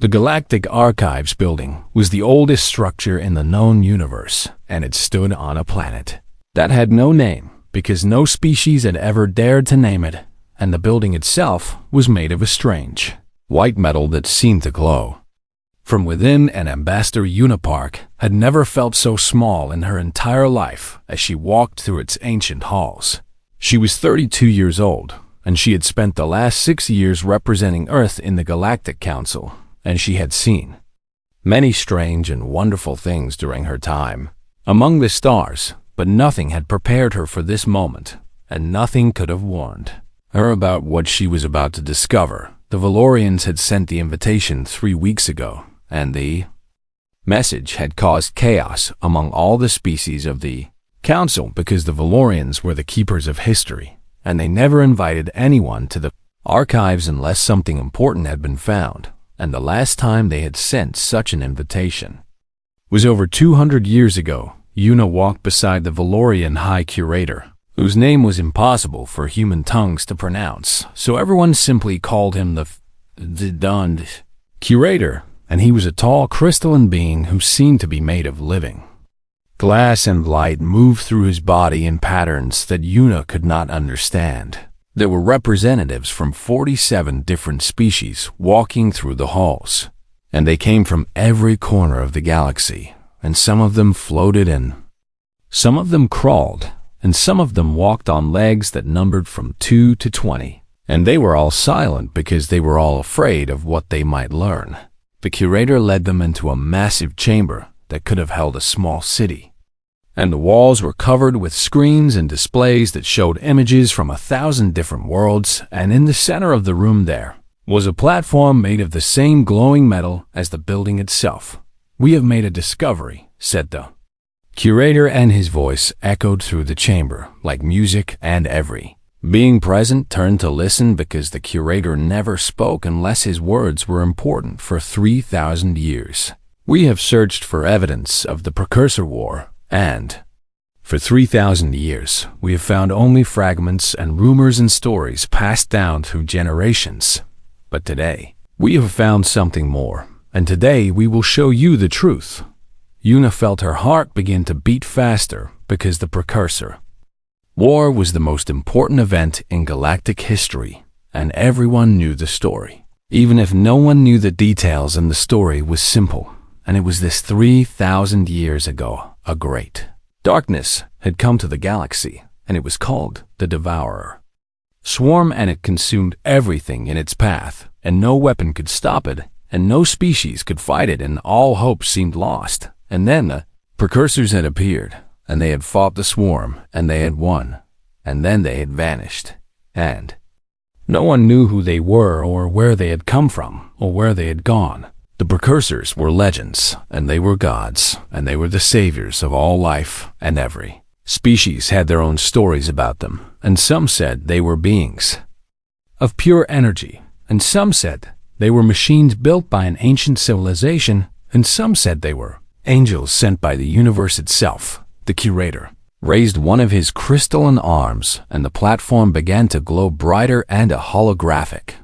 The Galactic Archives building was the oldest structure in the known universe, and it stood on a planet that had no name because no species had ever dared to name it, and the building itself was made of a strange white metal that seemed to glow. From within, an Ambassador Unipark had never felt so small in her entire life as she walked through its ancient halls. She was 32 years old, and she had spent the last 6 years representing Earth in the Galactic Council, and she had seen many strange and wonderful things during her time among the stars, but nothing had prepared her for this moment, and nothing could have warned her about what she was about to discover. The Valorians had sent the invitation 3 weeks ago, and the message had caused chaos among all the species of the Council because the Valorians were the keepers of history, and they never invited anyone to the archives unless something important had been found, and the last time they had sent such an invitation was over 200 years ago. Una walked beside the Valorian High Curator, whose name was impossible for human tongues to pronounce, so everyone simply called him the Dund Curator, and he was a tall crystalline being who seemed to be made of living glass, and light moved through his body in patterns that Una could not understand. There were representatives from 47 different species walking through the halls, and they came from every corner of the galaxy, and some of them floated in, some of them crawled, and some of them walked on legs that numbered from 2 to 20, and they were all silent because they were all afraid of what they might learn. The curator led them into a massive chamber that could have held a small city, and the walls were covered with screens and displays that showed images from 1,000 different worlds, and in the center of the room there was a platform made of the same glowing metal as the building itself. "We have made a discovery," said the curator, and his voice echoed through the chamber like music, and every being present turned to listen because the curator never spoke unless his words were important for 3,000 years. "We have searched for evidence of the Precursor War, and for 3,000 years we have found only fragments and rumors and stories passed down through generations. But today we have found something more, and today we will show you the truth." Una felt her heart begin to beat faster because the Precursor War was the most important event in galactic history, and everyone knew the story, even if no one knew the details, and the story was simple. And it was this 3,000 years ago. A great darkness had come to the galaxy, and it was called the Devourer Swarm, and it consumed everything in its path, and no weapon could stop it, and no species could fight it, and all hope seemed lost. And then the Precursors had appeared, and they had fought the swarm, and they had won, and then they had vanished, and no one knew who they were or where they had come from or where they had gone. The Precursors were legends, and they were gods, and they were the saviors of all life, and every species had their own stories about them, and some said they were beings of pure energy, and some said they were machines built by an ancient civilization, and some said they were angels sent by the universe itself. The curator raised one of his crystalline arms, and the platform began to glow brighter, and a holographic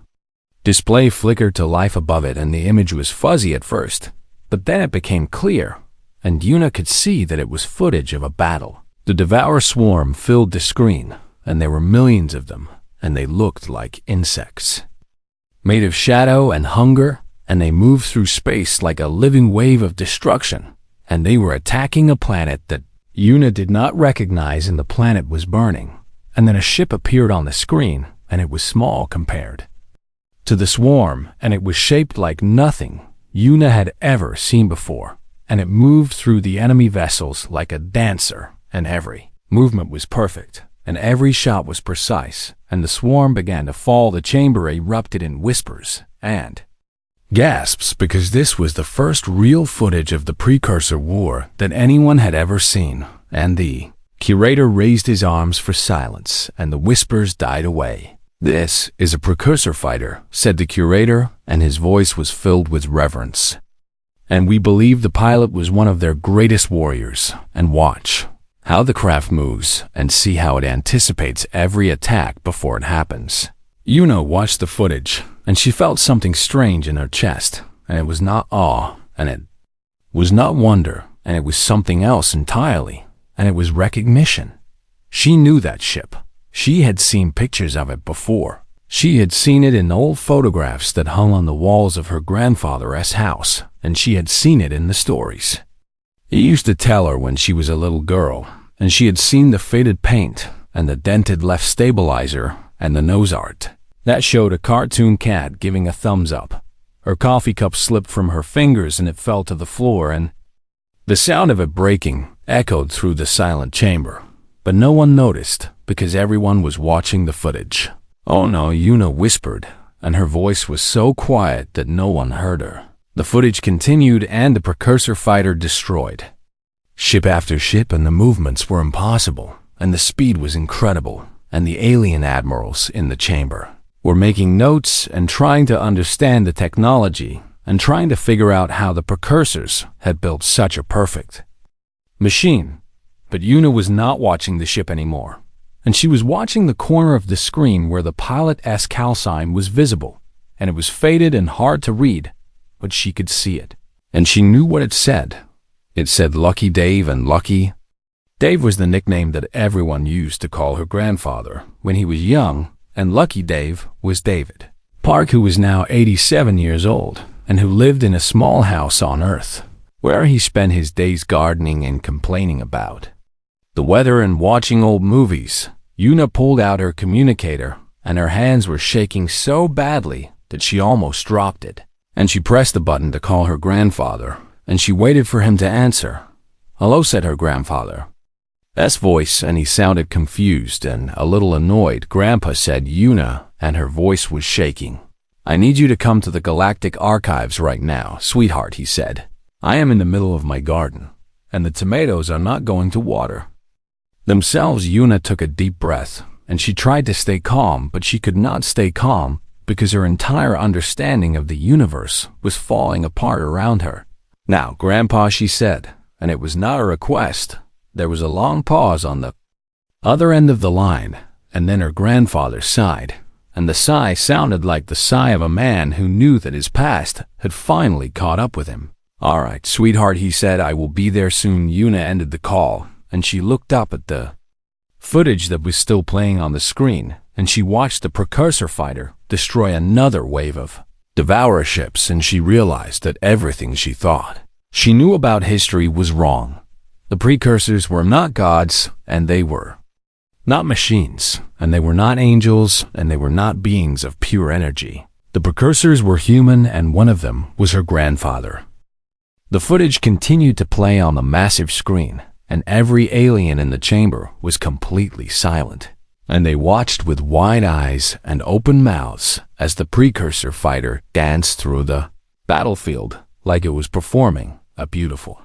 display flickered to life above it, and the image was fuzzy at first, but then it became clear, and Una could see that it was footage of a battle. The Devourer Swarm filled the screen, and there were millions of them, and they looked like insects made of shadow and hunger, and they moved through space like a living wave of destruction, and they were attacking a planet that Una did not recognize, and the planet was burning. And then a ship appeared on the screen, and it was small compared to the swarm, and it was shaped like nothing Una had ever seen before, and it moved through the enemy vessels like a dancer, and every movement was perfect, and every shot was precise, and the swarm began to fall. The chamber erupted in whispers and gasps because this was the first real footage of the Precursor War that anyone had ever seen, and the curator raised his arms for silence, and the whispers died away. "This is a Precursor fighter," said the curator, and his voice was filled with reverence. "And we believe the pilot was one of their greatest warriors. And watch how the craft moves, and see how it anticipates every attack before it happens." Una watched the footage, and she felt something strange in her chest, and it was not awe, and it was not wonder, and it was something else entirely, and it was recognition. She knew that ship. She had seen pictures of it before. She had seen it in old photographs that hung on the walls of her grandfather's house, and she had seen it in the stories. He used to tell her when she was a little girl, and she had seen the faded paint, and the dented left stabilizer, and the nose art. That showed a cartoon cat giving a thumbs up. Her coffee cup slipped from her fingers and it fell to the floor, and the sound of it breaking echoed through the silent chamber. But no one noticed, because everyone was watching the footage. "Oh no," Yuna whispered, and her voice was so quiet that no one heard her. The footage continued, and the Precursor fighter destroyed ship after ship, and the movements were impossible, and the speed was incredible, and the alien admirals in the chamber were making notes and trying to understand the technology and trying to figure out how the Precursors had built such a perfect machine. But Yuna was not watching the ship anymore, and she was watching the corner of the screen where the pilot's call sign was visible, and it was faded and hard to read, but she could see it, and she knew what it said. It said Lucky Dave, and Lucky Dave was the nickname that everyone used to call her grandfather when he was young, and Lucky Dave was David Park, who was now 87 years old, and who lived in a small house on Earth, where he spent his days gardening and complaining about the weather and watching old movies. Yuna pulled out her communicator, and her hands were shaking so badly that she almost dropped it. And she pressed the button to call her grandfather, and she waited for him to answer. "Hello," said her grandfather's voice, and he sounded confused and a little annoyed. "Grandpa," said Yuna, and her voice was shaking. "I need you to come to the Galactic Archives right now, sweetheart," he said. "I am in the middle of my garden, and the tomatoes are not going to water themselves." Yuna took a deep breath, and she tried to stay calm, but she could not stay calm because her entire understanding of the universe was falling apart around her. "Now, Grandpa," she said, and it was not a request. There was a long pause on the other end of the line, and then her grandfather sighed, and the sigh sounded like the sigh of a man who knew that his past had finally caught up with him. "All right, sweetheart," he said, "I will be there soon." Yuna ended the call, and she looked up at the footage that was still playing on the screen, and she watched the Precursor fighter destroy another wave of devourer ships, and she realized that everything she thought she knew about history was wrong. The Precursors were not gods, and they were not machines, and they were not angels, and they were not beings of pure energy. The Precursors were human, and one of them was her grandfather. The footage continued to play on the massive screen, and every alien in the chamber was completely silent, and they watched with wide eyes and open mouths as the Precursor fighter danced through the battlefield like it was performing a beautiful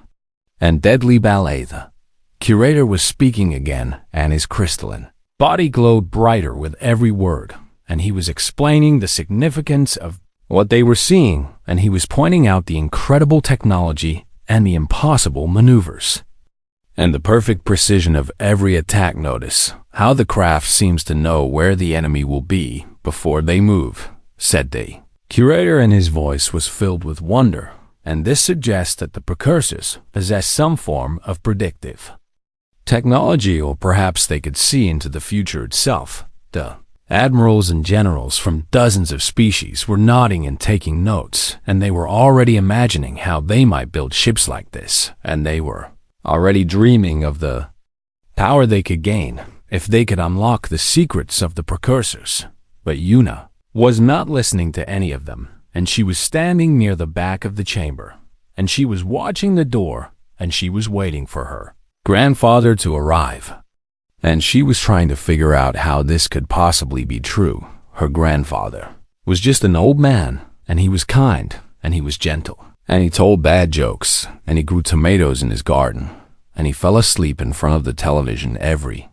and deadly ballet. The curator was speaking again, and his crystalline body glowed brighter with every word, and he was explaining the significance of what they were seeing, and he was pointing out the incredible technology and the impossible maneuvers and the perfect precision of every attack. "Notice how the craft seems to know where the enemy will be before they move," said the curator, and his voice was filled with wonder. "And this suggests that the Precursors possess some form of predictive technology, or perhaps they could see into the future itself." The admirals and generals from dozens of species were nodding and taking notes, and they were already imagining how they might build ships like this, and they were already dreaming of the power they could gain if they could unlock the secrets of the Precursors. But Yuna was not listening to any of them, and she was standing near the back of the chamber, and she was watching the door, and she was waiting for her grandfather to arrive. And she was trying to figure out how this could possibly be true. Her grandfather was just an old man, and he was kind, and he was gentle, and he told bad jokes, and he grew tomatoes in his garden, and he fell asleep in front of the television every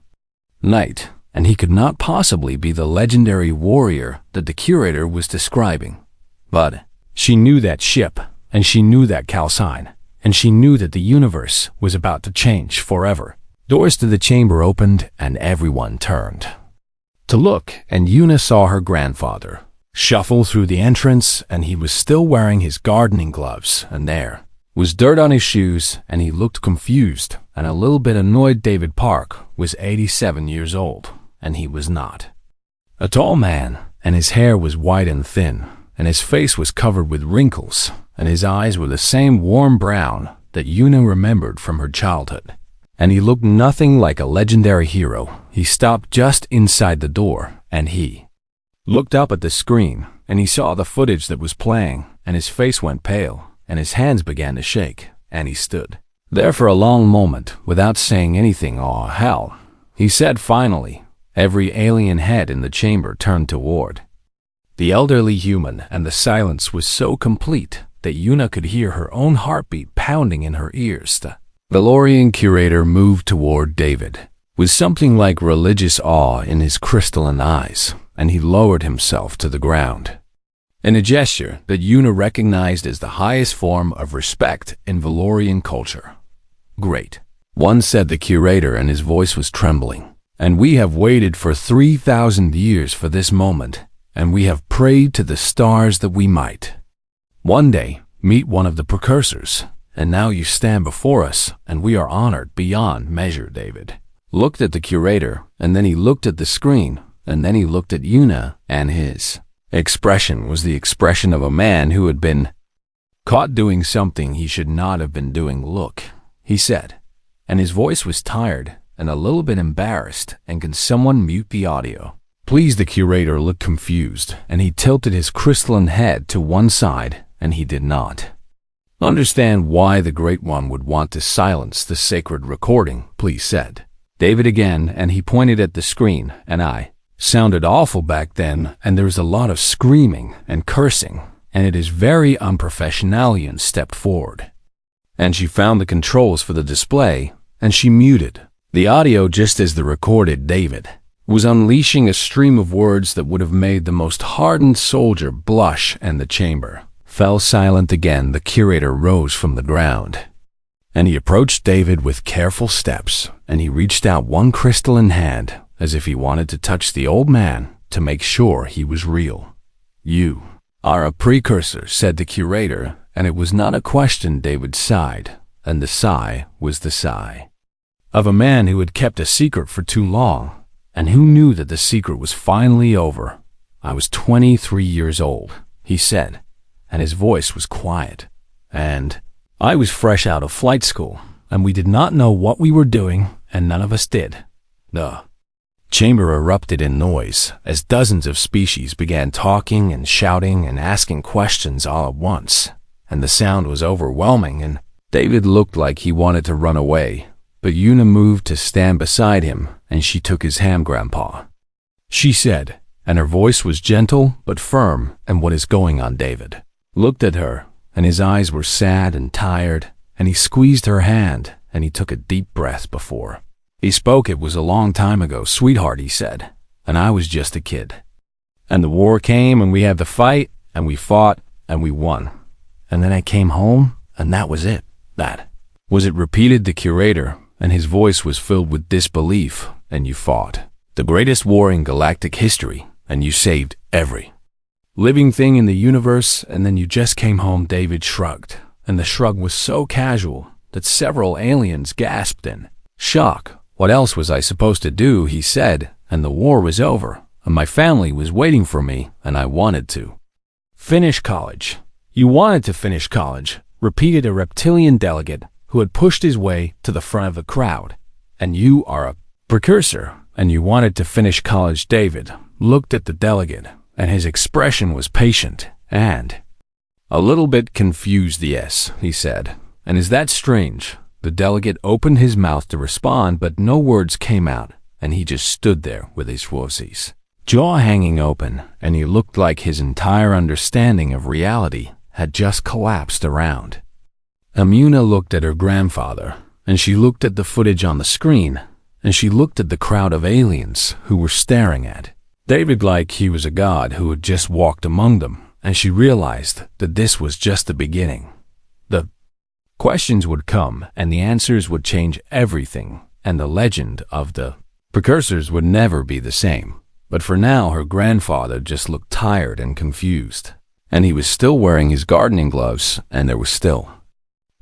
night, and he could not possibly be the legendary warrior that the curator was describing. But she knew that ship, and she knew that call sign, and she knew that the universe was about to change forever. Doors to the chamber opened, and everyone turned to look, and Yuna saw her grandfather, shuffle through the entrance, and he was still wearing his gardening gloves, and there was dirt on his shoes, and he looked confused and a little bit annoyed. David Park was 87 years old, and he was not. A tall man, and his hair was white and thin, and his face was covered with wrinkles, and his eyes were the same warm brown that Una remembered from her childhood. And he looked nothing like a legendary hero. He stopped just inside the door, and he looked up at the screen, and he saw the footage that was playing, and his face went pale, and his hands began to shake, and he stood there for a long moment without saying anything. "Aw, hell," he said finally. Every alien head in the chamber turned toward the elderly human, and the silence was so complete that Una could hear her own heartbeat pounding in her ears. The Valorian curator moved toward David with something like religious awe in his crystalline eyes, and he lowered himself to the ground in a gesture that Una recognized as the highest form of respect in Valorian culture. "Great," one said the curator, and his voice was trembling. "And we have waited for 3,000 years for this moment, and we have prayed to the stars that we might one day meet one of the precursors, and now you stand before us, and we are honored beyond measure." David looked at the curator, and then he looked at the screen, and then he looked at Una, and his expression was the expression of a man who had been caught doing something he should not have been doing. "Look," he said, and his voice was tired and a little bit embarrassed. "And can someone mute the audio, please?" The curator looked confused, and he tilted his crystalline head to one side, and he did not understand why the Great One would want to silence the sacred recording. "Please," said David again, and he pointed at the screen, "and I sounded awful back then, and there's a lot of screaming and cursing, and it is very unprofessional." Ian stepped forward, and she found the controls for the display, and she muted the audio just as the recorded David was unleashing a stream of words that would have made the most hardened soldier blush, and the chamber fell silent again. The curator rose from the ground, and he approached David with careful steps, and he reached out one crystalline hand as if he wanted to touch the old man to make sure he was real. "You are a precursor," said the curator, and it was not a question. David sighed, and the sigh was the sigh of a man who had kept a secret for too long, and who knew that the secret was finally over. "I was 23 years old," he said, and his voice was quiet, "and I was fresh out of flight school, and we did not know what we were doing, and none of us did." The chamber erupted in noise as dozens of species began talking and shouting and asking questions all at once, and the sound was overwhelming, and David looked like he wanted to run away. But Una moved to stand beside him, and she took his hand. "Grandpa," she said, and her voice was gentle but firm. "And what is going on?" David looked at her, and his eyes were sad and tired, and he squeezed her hand, and he took a deep breath before he spoke. "It was a long time ago, sweetheart," he said, "and I was just a kid. And the war came, and we had the fight, and we fought, and we won. And then I came home, and that was it." "That was it," repeated the curator, and his voice was filled with disbelief. "And you fought the greatest war in galactic history, and you saved every living thing in the universe, and then you just came home." David shrugged, and the shrug was so casual that several aliens gasped in shock. "What else was I supposed to do?" he said, "and the war was over, and my family was waiting for me, and I wanted to finish college." "You wanted to finish college," repeated a reptilian delegate who had pushed his way to the front of the crowd. "And you are a precursor, and you wanted to finish college." David looked at the delegate, and his expression was patient and a little bit confused. "Yes," he said. "And is that strange?" The delegate opened his mouth to respond, but no words came out, and he just stood there with his jaw hanging open, and he looked like his entire understanding of reality had just collapsed around. Una looked at her grandfather, and she looked at the footage on the screen, and she looked at the crowd of aliens who were staring at David like he was a god who had just walked among them, and she realized that this was just the beginning. The questions would come, and the answers would change everything, and the legend of the precursors would never be the same. But for now, her grandfather just looked tired and confused. And he was still wearing his gardening gloves, and there was still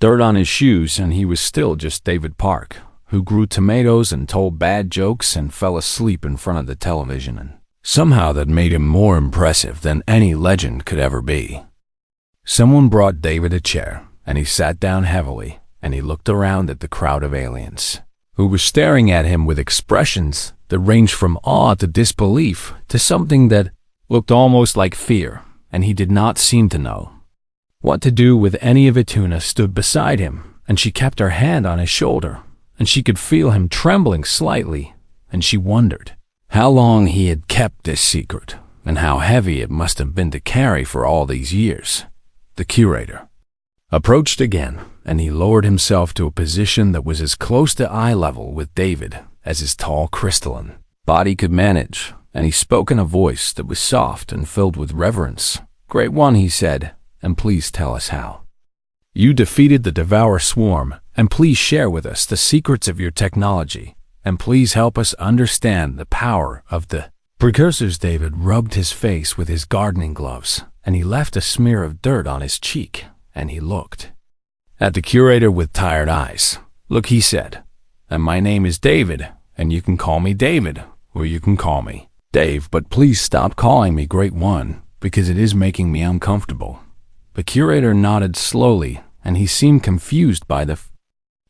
dirt on his shoes, and he was still just David Park, who grew tomatoes and told bad jokes and fell asleep in front of the television, and somehow that made him more impressive than any legend could ever be. Someone brought David a chair, and he sat down heavily, and he looked around at the crowd of aliens, who were staring at him with expressions that ranged from awe to disbelief to something that looked almost like fear, and he did not seem to know what to do with any of it. Tuna stood beside him, and she kept her hand on his shoulder, and she could feel him trembling slightly, and she wondered how long he had kept this secret, and how heavy it must have been to carry for all these years. The curator approached again, and he lowered himself to a position that was as close to eye level with David as his tall crystalline body could manage, and he spoke in a voice that was soft and filled with reverence. "Great One," he said, "and please tell us how you defeated the Devourer Swarm, and please share with us the secrets of your technology, and please help us understand the power of the Precursors." David rubbed his face with his gardening gloves, and he left a smear of dirt on his cheek, and he looked at the curator with tired eyes. "Look," he said, "and my name is David, and you can call me David, or you can call me Dave, but please stop calling me Great One, because it is making me uncomfortable." The curator nodded slowly, and he seemed confused by the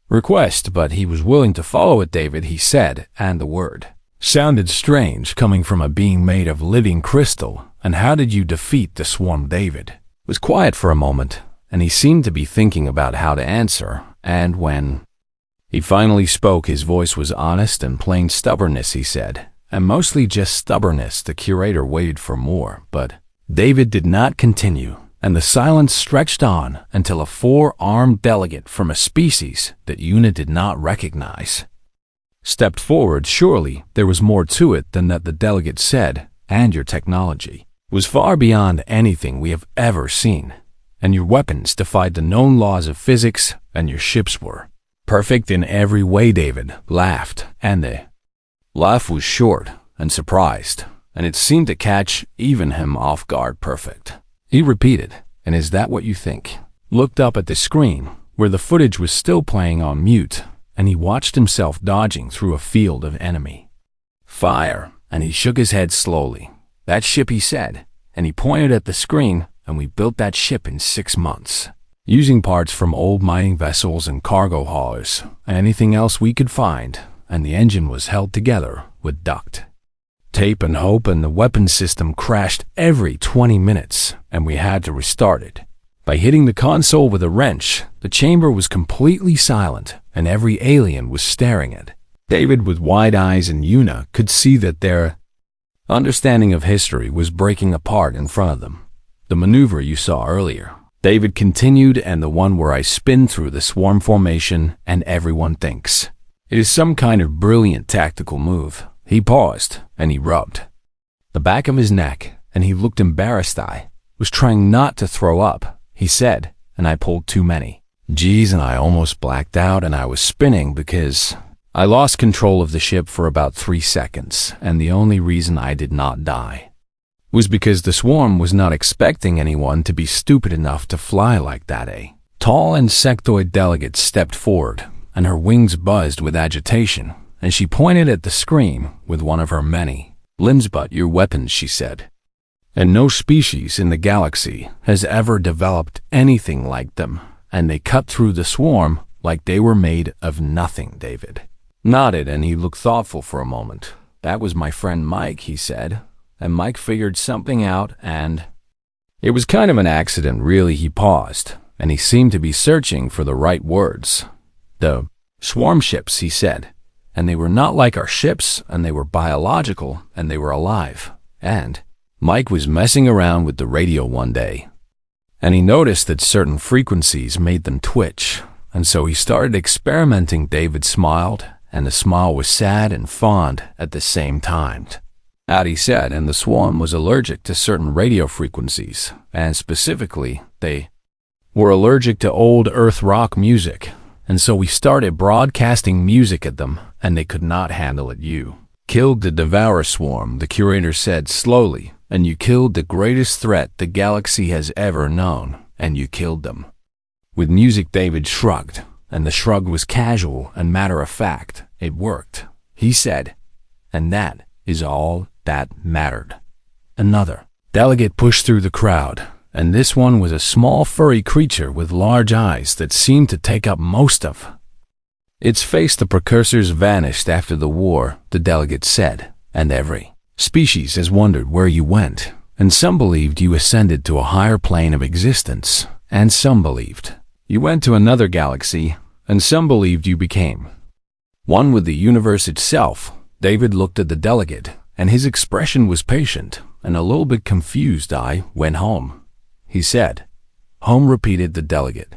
request, but he was willing to follow it. "David," he said, and the word sounded strange coming from a being made of living crystal. "And how did you defeat the swarm?" David was quiet for a moment, and he seemed to be thinking about how to answer, and when he finally spoke, his voice was honest and plain. "Stubbornness," he said, "and mostly just stubbornness." The curator waited for more, but David did not continue, and the silence stretched on until a four-armed delegate from a species that Una did not recognize stepped forward. "Surely there was more to it than that," the delegate said, "and your technology was far beyond anything we have ever seen, and your weapons defied the known laws of physics, and your ships were perfect in every way." David laughed, and the laugh was short and surprised, and it seemed to catch even him off guard. "Perfect," he repeated, "and is that what you think?" Looked up at the screen, where the footage was still playing on mute, and he watched himself dodging through a field of enemy fire, and he shook his head slowly. "That ship," he said, and he pointed at the screen, "and we built that ship in 6 months, using parts from old mining vessels and cargo haulers, and anything else we could find, and the engine was held together with duct tape and hope, and the weapon system crashed every 20 minutes, and we had to restart it by hitting the console with a wrench. The chamber was completely silent, and every alien was staring at David with wide eyes, and Una could see that their understanding of history was breaking apart in front of them. "The maneuver you saw earlier," David continued, "and the one where I spin through the swarm formation and everyone thinks it is some kind of brilliant tactical move." He paused, and he rubbed the back of his neck, and he looked embarrassed. "I was trying not to throw up," he said, "and I pulled too many G's, and I almost blacked out, and I was spinning because I lost control of the ship for about 3 seconds, and the only reason I did not die was because the swarm was not expecting anyone to be stupid enough to fly like that." A tall insectoid delegate stepped forward, and her wings buzzed with agitation, and she pointed at the screen with one of her many limbs. "But your weapons," she said, "and no species in the galaxy has ever developed anything like them, and they cut through the swarm like they were made of nothing." David nodded, and he looked thoughtful for a moment. "That was my friend Mike," he said, "and Mike figured something out, and it was kind of an accident, really." He paused, and he seemed to be searching for the right words. "The swarm ships," he said, "and they were not like our ships, and they were biological, and they were alive. And Mike was messing around with the radio one day, and he noticed that certain frequencies made them twitch, and so he started experimenting." David smiled, and the smile was sad and fond at the same time. He said, "And the swarm was allergic to certain radio frequencies, and specifically, they were allergic to old Earth rock music, and so we started broadcasting music at them, and they could not handle it." "You Killed the Devourer Swarm, the curator said slowly, and you killed the greatest threat the galaxy has ever known, and you killed them. With music, David shrugged, and the shrug was casual and matter-of-fact. It worked, he said, and that is all that mattered. Another delegate pushed through the crowd, and this one was a small furry creature with large eyes that seemed to take up most of its face. The precursors vanished after the war, the delegate said, and every species has wondered where you went, and some believed you ascended to a higher plane of existence, and some believed you went to another galaxy, and some believed you became one with the universe itself. David looked at the delegate, and his expression was patient and a little bit confused. I went home, he said. Home, repeated the delegate.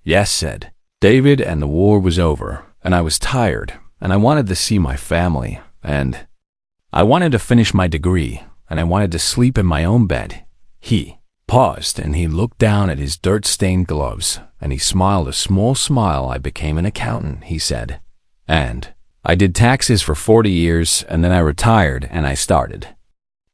Yes, said David, and the war was over, and I was tired, and I wanted to see my family, and I wanted to finish my degree, and I wanted to sleep in my own bed. He paused, and he looked down at his dirt-stained gloves, and he smiled a small smile. I became an accountant, he said, and I did taxes for 40 years, and then I retired, and I started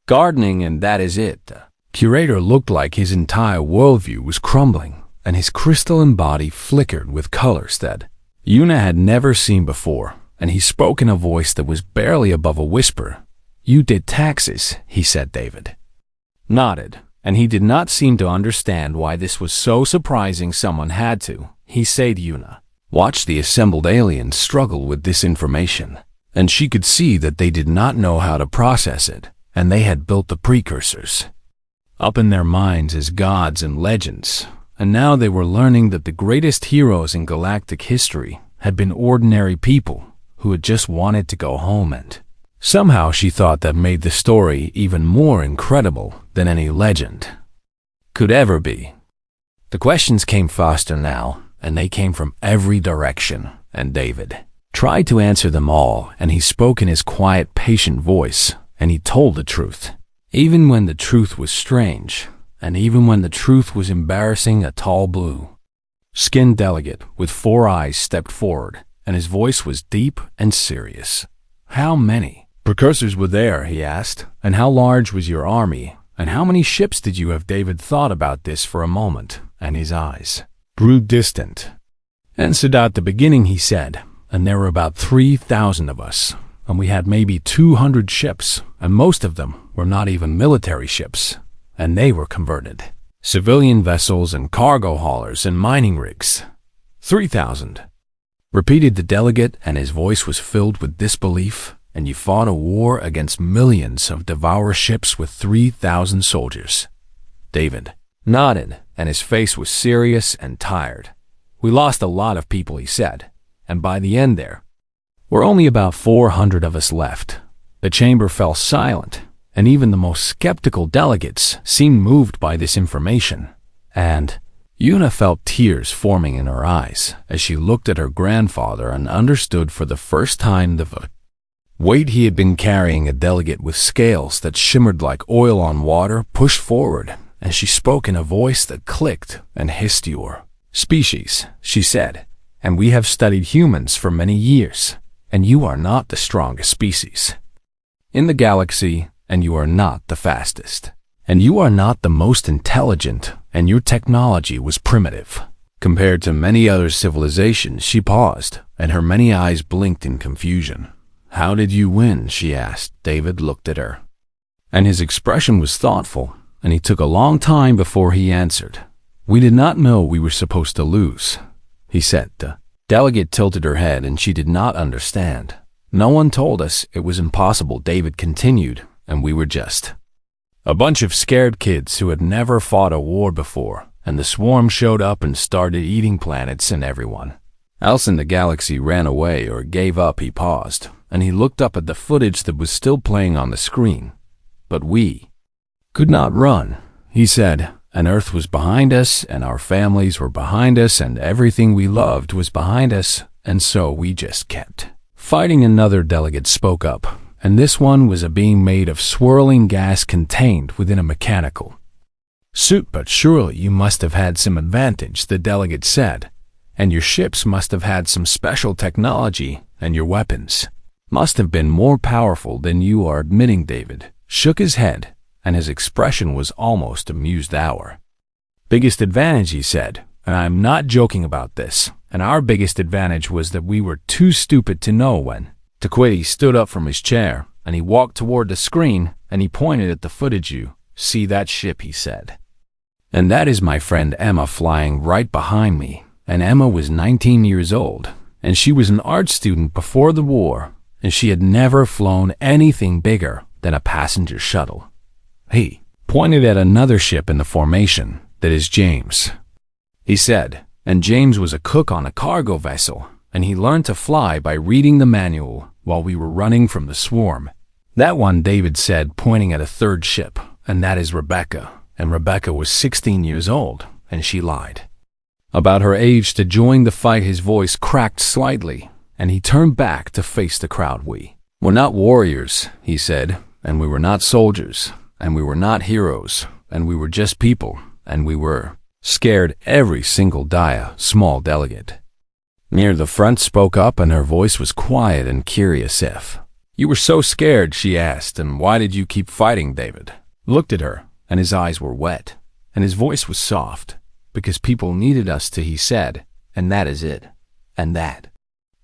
gardening, and that is it. The curator looked like his entire worldview was crumbling, and his crystalline body flickered with colors that Una had never seen before, and he spoke in a voice that was barely above a whisper. You did taxes, he said. David nodded, and he did not seem to understand why this was so surprising. Someone had to, he said. Una watched the assembled aliens struggle with this information, and she could see that they did not know how to process it, and they had built the precursors up in their minds as gods and legends, and now they were learning that the greatest heroes in galactic history had been ordinary people who had just wanted to go home, and somehow she thought that made the story even more incredible than any legend could ever be. The questions came faster now, and they came from every direction, and David tried to answer them all, and he spoke in his quiet, patient voice, and he told the truth, even when the truth was strange, and even when the truth was embarrassing. A tall blue-skinned delegate with 4 eyes stepped forward, and his voice was deep and serious. How many precursors were there, he asked, and how large was your army, and how many ships did you have? David thought about this for a moment, and his eyes grew distant. And so at the beginning, he said, and there were about 3,000 of us, and we had maybe 200 ships, and most of them were not even military ships, and they were converted civilian vessels and cargo haulers and mining rigs. 3,000, repeated the delegate, and his voice was filled with disbelief. And you fought a war against millions of devourer ships with 3,000 soldiers. David nodded, and his face was serious and tired. We lost a lot of people, he said, and by the end there were only about 400 of us left. The chamber fell silent, and even the most skeptical delegates seemed moved by this information, and Una felt tears forming in her eyes as she looked at her grandfather and understood for the first time the weight he had been carrying. A delegate with scales that shimmered like oil on water pushed forward, and she spoke in a voice that clicked and hissed. Your species, she said, and we have studied humans for many years, and you are not the strongest species in the galaxy, and you are not the fastest, and you are not the most intelligent, and your technology was primitive compared to many other civilizations. She paused, and her many eyes blinked in confusion. How did you win? She asked. David looked at her, and his expression was thoughtful, and he took a long time before he answered. We did not know we were supposed to lose, he said. The delegate tilted her head, and she did not understand. No one told us it was impossible, David continued, and we were just a bunch of scared kids who had never fought a war before, and the swarm showed up and started eating planets and everyone else in the galaxy ran away or gave up. He paused, and he looked up at the footage that was still playing on the screen. But we could not run, he said, and Earth was behind us, and our families were behind us, and everything we loved was behind us, and so we just kept fighting. Another delegate spoke up, and this one was a being made of swirling gas contained within a mechanical suit. But surely you must have had some advantage, the delegate said, and your ships must have had some special technology, and your weapons must have been more powerful than you are admitting. David shook his head, and his expression was almost amused. Our biggest advantage, he said, and I'm not joking about this, and our biggest advantage was that we were too stupid to know when to quit. He stood up from his chair, and he walked toward the screen, and he pointed at the footage. You see that ship, he said. And that is my friend Emma flying right behind me. And Emma was 19 years old, and she was an art student before the war, and she had never flown anything bigger than a passenger shuttle. He pointed at another ship in the formation. That is James, he said, and James was a cook on a cargo vessel, and he learned to fly by reading the manual while we were running from the swarm. That one, David said, pointing at a third ship, and that is Rebecca, and Rebecca was 16 years old, and she lied about her age to join the fight. His voice cracked slightly, and he turned back to face the crowd. We were not warriors, he said, and we were not soldiers, and we were not heroes, and we were just people, and we were scared. Every single small delegate near the front spoke up, and her voice was quiet and curious. If you were so scared, she asked, and why did you keep fighting? David looked at her, and his eyes were wet, and his voice was soft. Because people needed us to, he said, and that is it. And that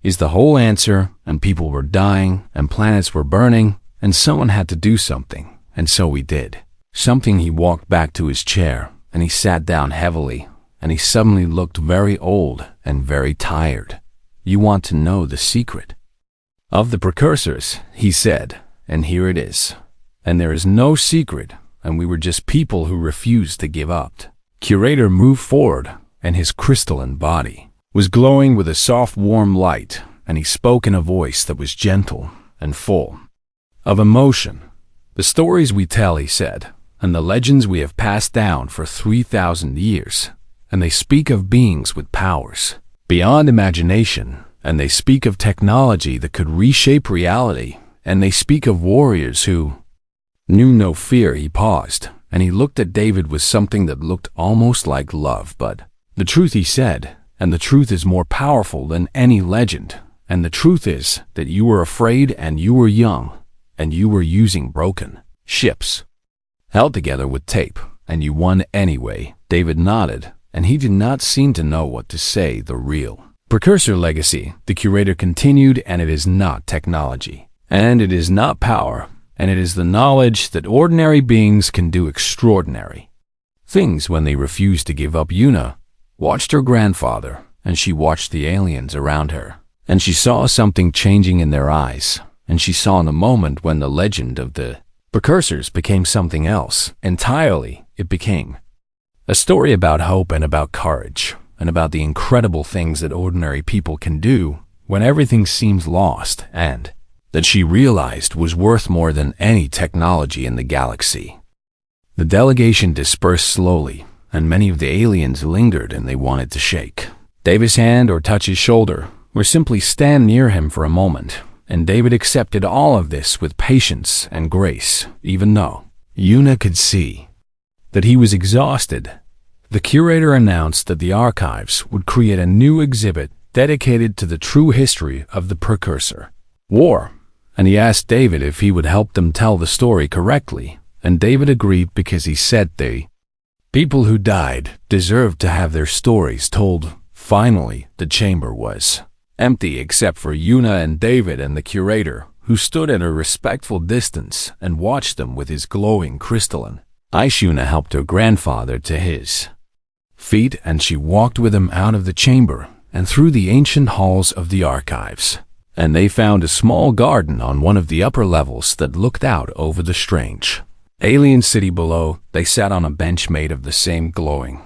is the whole answer, and people were dying, and planets were burning, and someone had to do something, and so we did something. He walked back to his chair, and he sat down heavily, and he suddenly looked very old and very tired. You want to know the secret of the precursors, he said, and here it is. And there is no secret, and we were just people who refused to give up. Curator moved forward, and his crystalline body was glowing with a soft, warm light, and he spoke in a voice that was gentle and full of emotion. The stories we tell, he said, and the legends we have passed down for 3,000 years, and they speak of beings with powers beyond imagination, and they speak of technology that could reshape reality, and they speak of warriors who knew no fear. He paused, and he looked at David with something that looked almost like love. But the truth, he said, and the truth is more powerful than any legend, and the truth is that you were afraid, and you were young, and you were using broken ships held together with tape, and you won anyway. David nodded, and he did not seem to know what to say. The real Precursor legacy, the curator continued, and it is not technology, and it is not power, and it is the knowledge that ordinary beings can do extraordinary things when they refuse to give up. Una watched her grandfather, and she watched the aliens around her, and she saw something changing in their eyes, and she saw in the moment when the legend of the precursors became something else entirely. It became a story about hope and about courage, and about the incredible things that ordinary people can do when everything seems lost, and that she realized was worth more than any technology in the galaxy. The delegation dispersed slowly, and many of the aliens lingered, and they wanted to shake David's hand or touch his shoulder, or simply stand near him for a moment, and David accepted all of this with patience and grace, even though Una could see that he was exhausted. The curator announced that the archives would create a new exhibit dedicated to the true history of the Precursor War, and he asked David if he would help them tell the story correctly, and David agreed because he said the people who died deserved to have their stories told. Finally, the chamber was empty except for Una and David and the curator, who stood at a respectful distance and watched them with his glowing crystalline eyes. Una helped her grandfather to his feet, and she walked with him out of the chamber and through the ancient halls of the archives, and they found a small garden on one of the upper levels that looked out over the strange alien city below. They sat on a bench made of the same glowing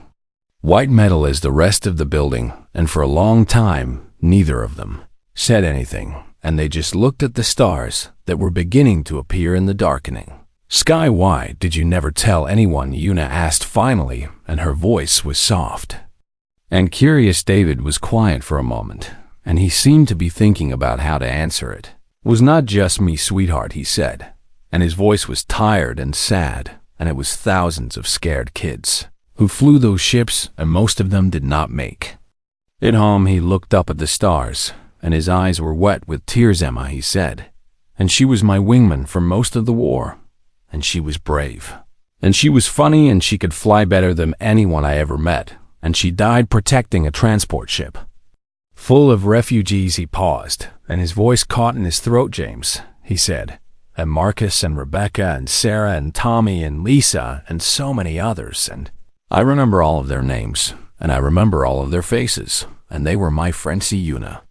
white metal as the rest of the building, and for a long time neither of them said anything, and they just looked at the stars that were beginning to appear in the darkening sky. Why did you never tell anyone? Una asked finally, and her voice was soft and curious. David was quiet for a moment, and he seemed to be thinking about how to answer it. It was not just me, sweetheart, he said, and his voice was tired and sad, and it was thousands of scared kids who flew those ships, and most of them did not make it home. He looked up at the stars, and his eyes were wet with tears. Emma, he said, and she was my wingman for most of the war. And she was brave. And she was funny, and she could fly better than anyone I ever met. And she died protecting a transport ship. Full of refugees, he paused, and his voice caught in his throat. James, he said, and Marcus and Rebecca and Sarah and Tommy and Lisa and so many others. And I remember all of their names, and I remember all of their faces, and they were my friend Una.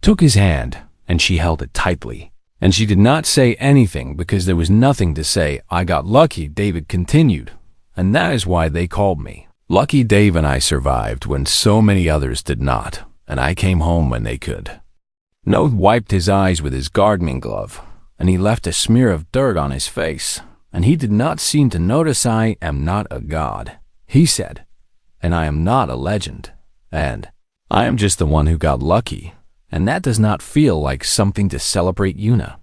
Took his hand, and she held it tightly. And she did not say anything because there was nothing to say. I got lucky, David continued, and that is why they called me. Lucky Dave, and I survived when so many others did not, and I came home when they could. Noth wiped his eyes with his gardening glove, and he left a smear of dirt on his face, and he did not seem to notice. I am not a god, he said, and I am not a legend, and I am just the one who got lucky. And that does not feel like something to celebrate. Una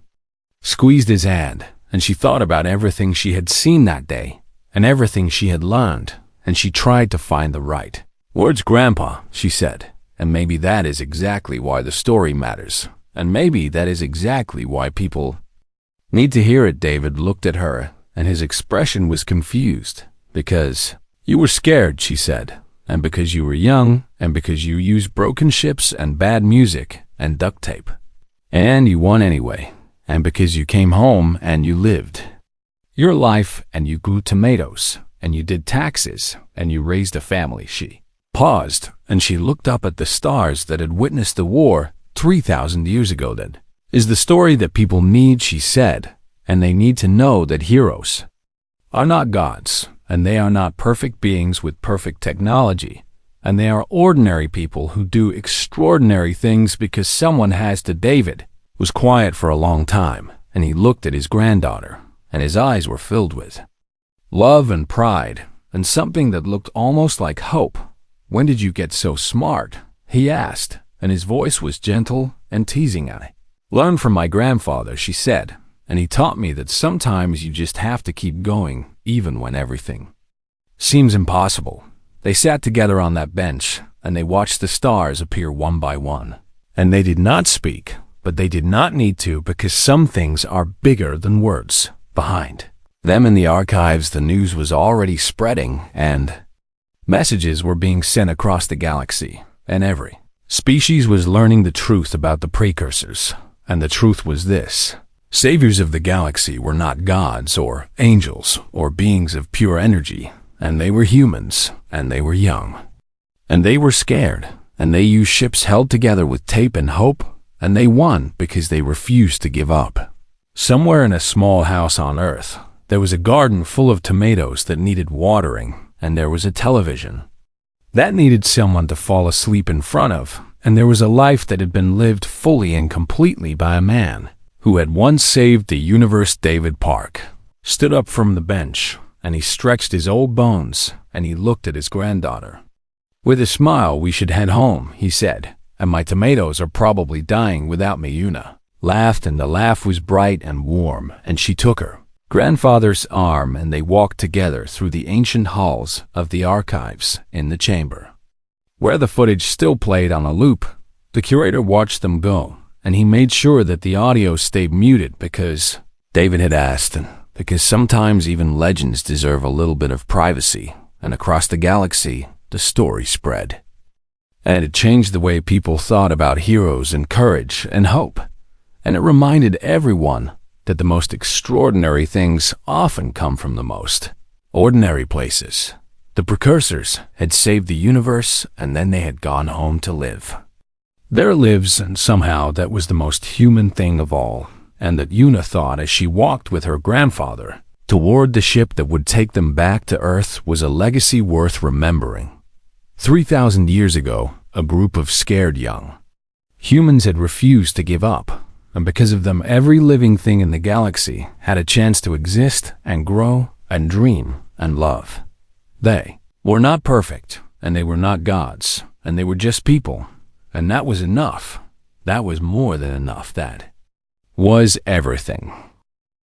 squeezed his hand, and she thought about everything she had seen that day, and everything she had learned, and she tried to find the right words. Grandpa, she said, and maybe that is exactly why the story matters, and maybe that is exactly why people need to hear it. David looked at her, and his expression was confused. Because you were scared, she said, and because you were young, and because you used broken ships and bad music and duct tape. And you won anyway, and because you came home and you lived your life, and you grew tomatoes, and you did taxes, and you raised a family. She paused, and she looked up at the stars that had witnessed the war 3,000 years ago. That is the story that people need, she said, and they need to know that heroes are not gods. And they are not perfect beings with perfect technology, and they are ordinary people who do extraordinary things because someone has to. David was quiet for a long time, and he looked at his granddaughter, and his eyes were filled with love and pride, and something that looked almost like hope. When did you get so smart? He asked, and his voice was gentle and teasing. I learned from my grandfather, she said, and he taught me that sometimes you just have to keep going, even when everything seems impossible. They sat together on that bench, and they watched the stars appear one by one. And they did not speak, but they did not need to, because some things are bigger than words. Behind them in the archives, the news was already spreading, and messages were being sent across the galaxy, and every species was learning the truth about the precursors. And the truth was this: saviors of the galaxy were not gods or angels or beings of pure energy, and they were humans, and they were young, and they were scared, and they used ships held together with tape and hope, and they won because they refused to give up. Somewhere in a small house on Earth, there was a garden full of tomatoes that needed watering, and there was a television that needed someone to fall asleep in front of, and there was a life that had been lived fully and completely by a man who had once saved the universe. David Park stood up from the bench, and he stretched his old bones, and he looked at his granddaughter. With a smile, we should head home, he said, and my tomatoes are probably dying without me. Una laughed, and the laugh was bright and warm, and she took her grandfather's arm, and they walked together through the ancient halls of the archives in the chamber, where the footage still played on a loop. The curator watched them go, and he made sure that the audio stayed muted because David had asked, and because sometimes even legends deserve a little bit of privacy. And across the galaxy, the story spread. And it changed the way people thought about heroes and courage and hope. And it reminded everyone that the most extraordinary things often come from the most ordinary places. The Precursors had saved the universe, and then they had gone home to live their lives, and somehow that was the most human thing of all, and that Una thought as she walked with her grandfather toward the ship that would take them back to Earth was a legacy worth remembering. 3,000 years ago, a group of scared young humans had refused to give up, and because of them, every living thing in the galaxy had a chance to exist and grow and dream and love. They were not perfect, and they were not gods, and they were just people. And that was enough. That was more than enough. That was everything.